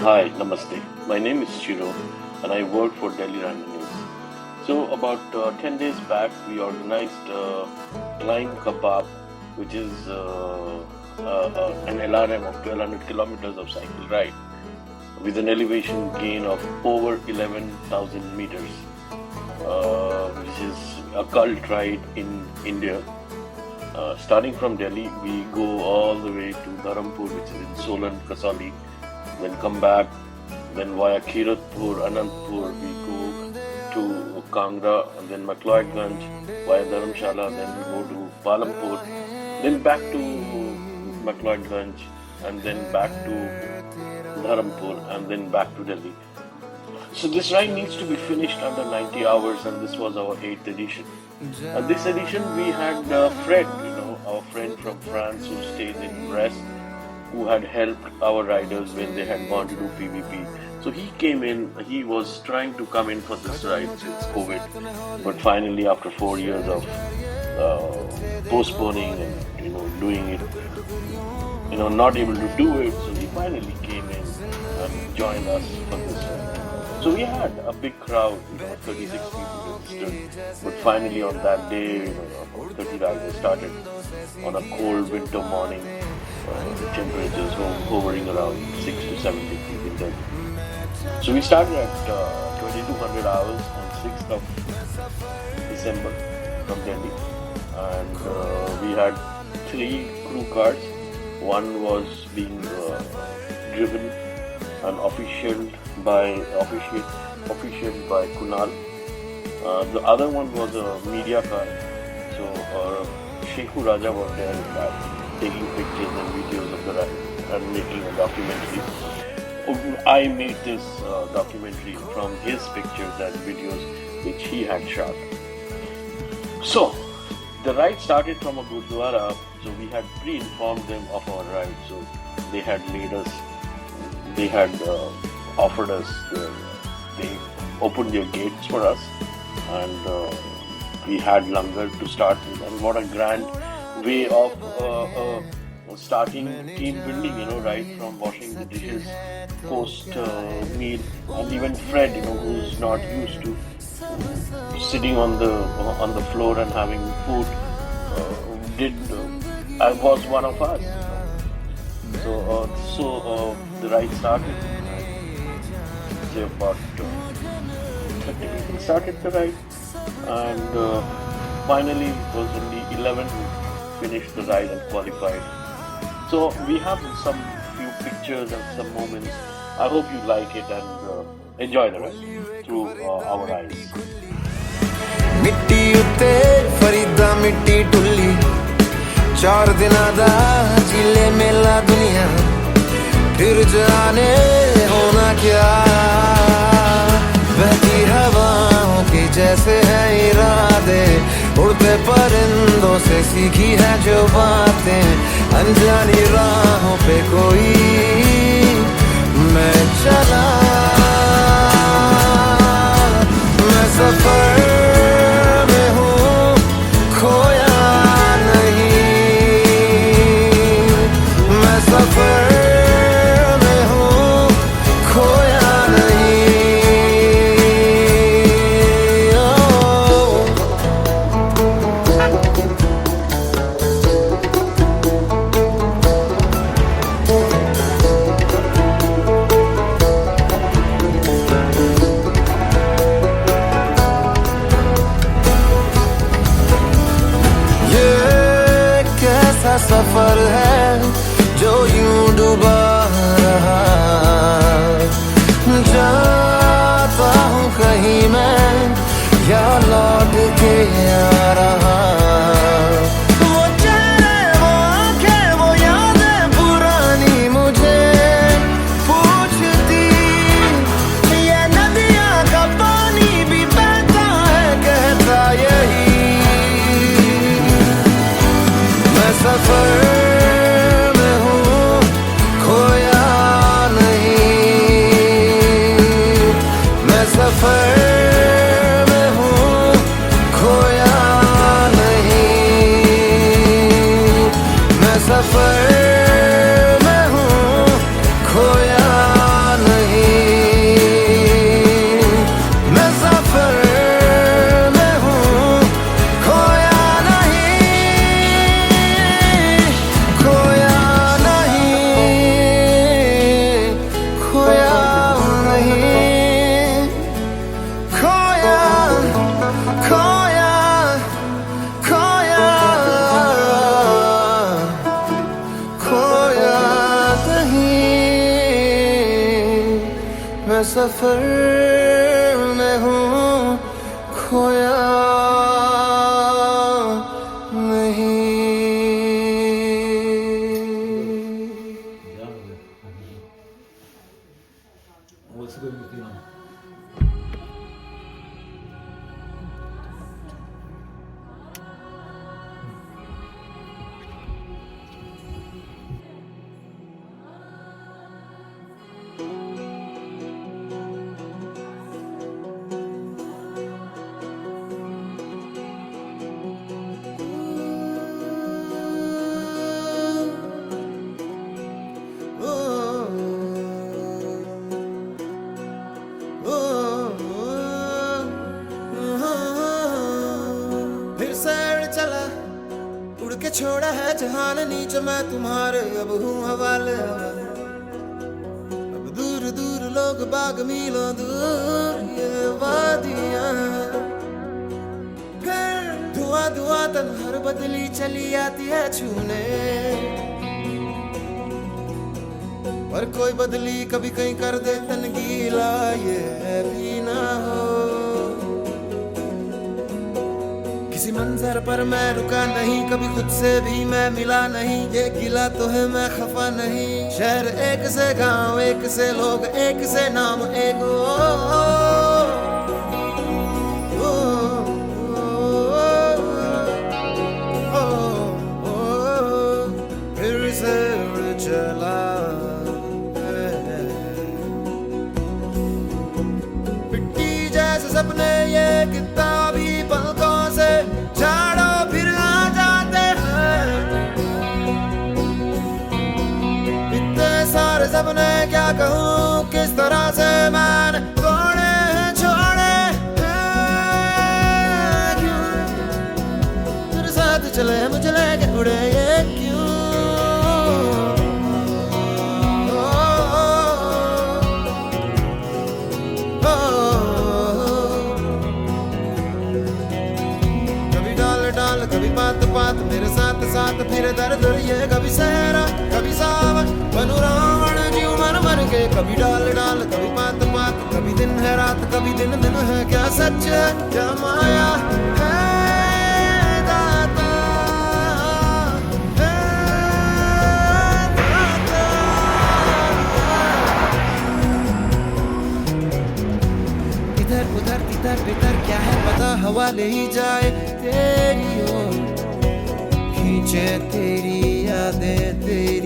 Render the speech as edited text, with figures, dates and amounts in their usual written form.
Hi, Namaste. My name is Chiro and I work for Delhi Random News. So, about 10 days back, we organized Climb Kebab, which is an LRM of 1200 kilometers of cycle ride with an elevation gain of over 11,000 meters, which is a cult ride in India. Starting from Delhi, we go all the way to Dharampur, which is in Solan, Kasauli, then come back, then via Kiratpur, Anantpur, we go to Kangra, and then McLeodganj, via Dharamshala, then we go to Palampur, then back to McLeodganj, and then back to Dharampur, and then back to Delhi. So this ride needs to be finished under 90 hours, and this was our 8th edition. And this edition we had Fred, our friend from France who stays in Brest, who had helped our riders when they had gone to do PVP. So he came in, he was trying to come in for this ride since COVID, but finally after 4 years of postponing and doing it, not able to do it, so he finally came in and joined us for this ride. So we had a big crowd, 36 people registered. But finally on that day, about 30 riders started on a cold winter morning. The temperatures were hovering around 6 to 7 degrees in Delhi. So we started at 2200 hours on 6th of December from Delhi. And we had 3 crew cars. One was being driven and officiated by Kunal. The other one was a media car. So Sheikhu Raja was there in that, taking pictures and videos of the ride and making a documentary. I made this documentary from his pictures and videos which he had shot. So the ride started from a Gurdwara. So we had pre-informed them of our ride. So they had offered us, they opened their gates for us, and we had langar to start with. And what a grand way of starting team building, right from washing the dishes, post meal, and even Fred, who's not used to sitting on the floor and having food, was one of us. So the ride started. Say about 30 people started the ride, and finally it was only 11 who finished the ride and qualified. So we have some few pictures and some moments. I hope you like it and enjoy the ride through our eyes. मिट्टी उत्ते फरीदा मिट्टी ढुली 4 दिनां दा जिले मेला दुनिया फिर जाने होना क्या बहती हवाओं की जैसे है इरादे उड़ते परिंदों से सीखी है जो बातें अनजानी राहों पे कोई मैं चला मैं सफर में हूँ खोया नहीं मैं सफर में हूँ खोया नहीं सफर में हूँ खोया नहीं। उड़ के छोड़ा है जहान नीचे मैं तुम्हारे अब हूँ हवाले। अब दूर दूर लोग बाग मीलों दूर ये वादियाँ, धुआं धुआं तन्हार बदली चली आती है छूने, पर कोई बदली कभी कहीं कर दे तन गीला ये भी ना हो। किसी मंजर पर मैं रुका नहीं, कभी खुद से भी मैं मिला नहीं, ये गिला तो है मैं खफा नहीं। शहर एक से गांव एक से लोग एक से नाम एक फिर से उड़ चला पिट्टी जैसे सपने ये किताबी पलकों से झाड़ो फिर आ जाते हैं। इतने सारे सपने क्या कहूँ किस तरह से मैंने तोड़े छोड़े हैं, क्यों तेरे साथ चले मुझे लेके उड़े ये क्यों। कभी बात बात मेरे साथ साथ फिर दर्द ये, कभी सहरा कभी सावन बनू रावण जीव मर मर के। कभी डाल डाल कभी बात बात, कभी दिन है रात कभी दिन दिन है, क्या सच है क्या माया है दाता, इधर उधर इधर बिधर क्या है पता, हवा ले ही जाए तेरी ओर, खींचे तेरी यादें तेरी